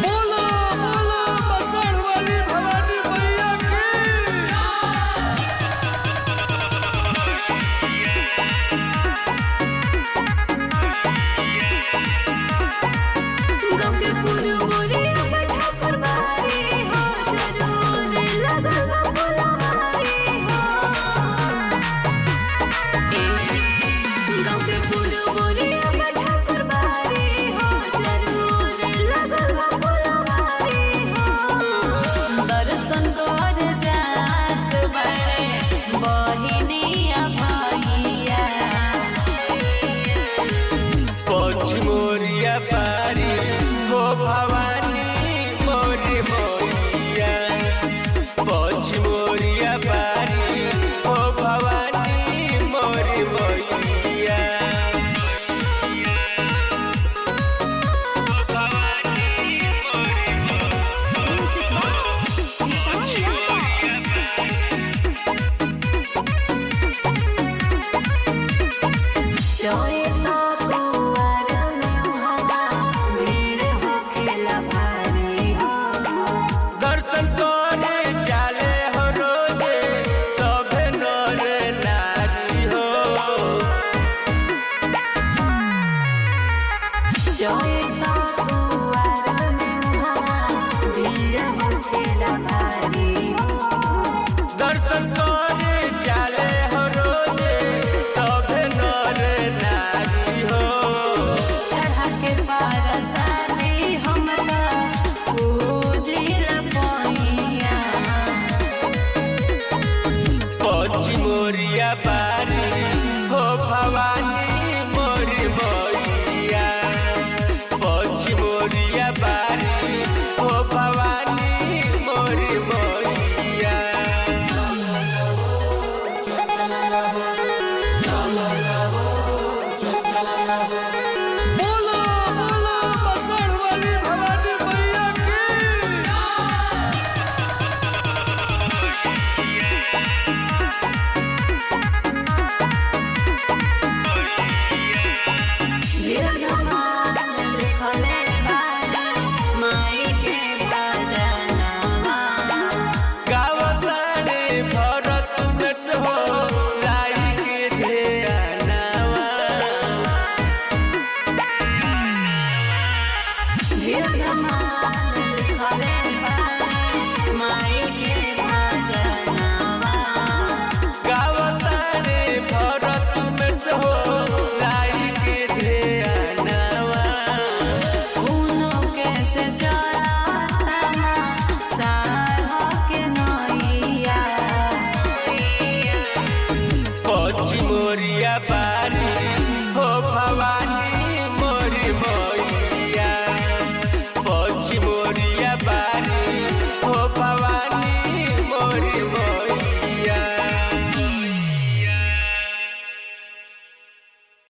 बोलो बोलो बसड़ वाली भवानी मैया की। गाँव के पुरबोरिया में ठाकुर बारी हो, जरूर लगल बा फुलवारी हो। गाँव के पुरबोरिया में ठाकुर बारी हो, जरूर लगल बा फुलवारी हो। दर्शन कर जात बड़े बहिनिया भैया, पचमोरिया पारी हो भवानी मोरी मोरिया, पचमोरिया पारी हो भवानी मोरी मोरिया। चोइता कुंवर में हवा भीड़ होखेला भारी हो। दर्शन करे चाले हो रोजे सभे नर नारी हो। चोइता कुंवर में हवा भीड़ होखेला भारी हो। दर्शन करे चाले हो रोजे सभे नर नारी हो। चढ़ा के पारसानी हमरा पूजिल पैया, पचमोरिया पारी हो भवानी मोरी मोरिया, पचमोरिया पारी हो भवानी मोरी मोरिया। बोलो बोलो बसड़ वाली भवानी मैया की। वीरगमान लिखले बारे माई के भजनवा। गावतारे भरत नच हो लाई के ध्यानवा। वीरगमान लिखले बारे माई के भजनवा। गावतारे भरत नच हो लाई के ध्यानवा। उनो कैसे चलाता सारह के नैया, पचमोरिया पारी हो भवानी